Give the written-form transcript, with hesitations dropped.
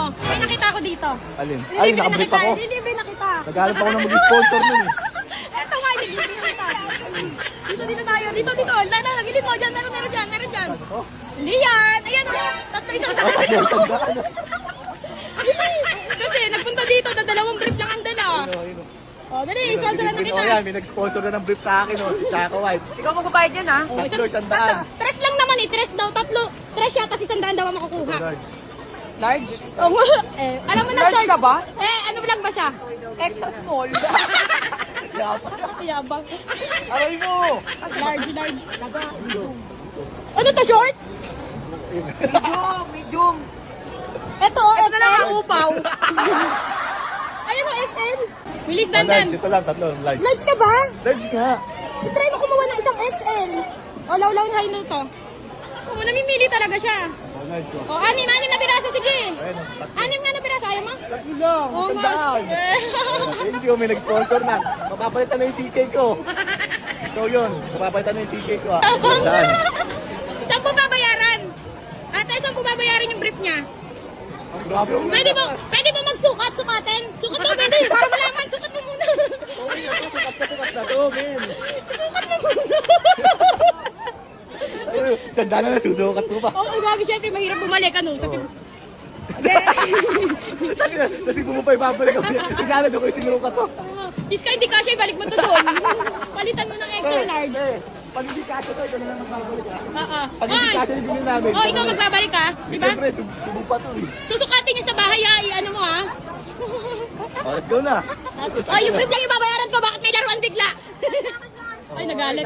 mo. May nakita ko dito. Alin? Ay, nakabrief ako. Libre na kita. Naghanap ako ng mag-sponsor nun eh. Eto nga, libre na kita. Dito tayo. Dito. Nagilid mo. Dyan, meron dyan. Hindi yan. Ayan o. Tatlo isang daan. Kasi nagpunta dito. Dalawang brief lang ang dala. O, dali. Sponsor na kita. Yan, may nag-sponsor na ng brief sa akin o. Tsaka white. Ikaw magbabayad yan, ha? Tatlo, 100. Tres lang naman eh. Tres daw. Tatlo. Tres siya. Tapos 100 daw ang makukuha. Large? Oo nga. Alam mo na, Large sir. ka ba? Ano lang ba siya? Extra small. Yabang. Aray mo! Large. Ano to, short? Medium. Ito, Ito na lang ang upaw. Ayun mo, XL. Bilis Large, dandan. ito lang, tatlo. Large. Large ka ba? Large nga. Try mo kumuha ng isang XL. O, lawlaw na high to. O, namimili talaga siya. Oh, large ko. O, anim na piraso, sige. Ayun, tatlo. Anim nga na piraso, ayaw mo? Tatlo lang, Oo nga. 100. Thank you, may nag-sponsor na. Mapapalitan na yung CK ko. So yun, mapapalitan na yung CK ko. Tabang na. 100. Saan po babayaran? Ate, saan po babayaran yung brief niya? Grabe ang Pwede mo magsukat-sukatin? Sukat mo, pwede. Para malaman, sukat mo muna. Okay, ako, sukat na to, men. Sukat mo muna. Sanda na nasusukat mo pa. Oo, gabi, syempre, mahirap bumalik, ano? Kasi pumupay babalik ako. Tignan na ko yung sinukat ko. Iska, hindi ka siya, ibalik mo to doon. Palitan mo ng extra large. Pag hindi kasya to, ikaw na lang magbabalik ha. Oo. Pag hindi kasya yung bilhin namin. Oh, ikaw magbabalik ka, di ba? Siyempre, subo pa to eh. Susukatin niya sa bahay, ano mo ha? Oh, let's go na. Oh, yung brief lang yung babayaran ko, bakit may laruan bigla? Ay, nagalit.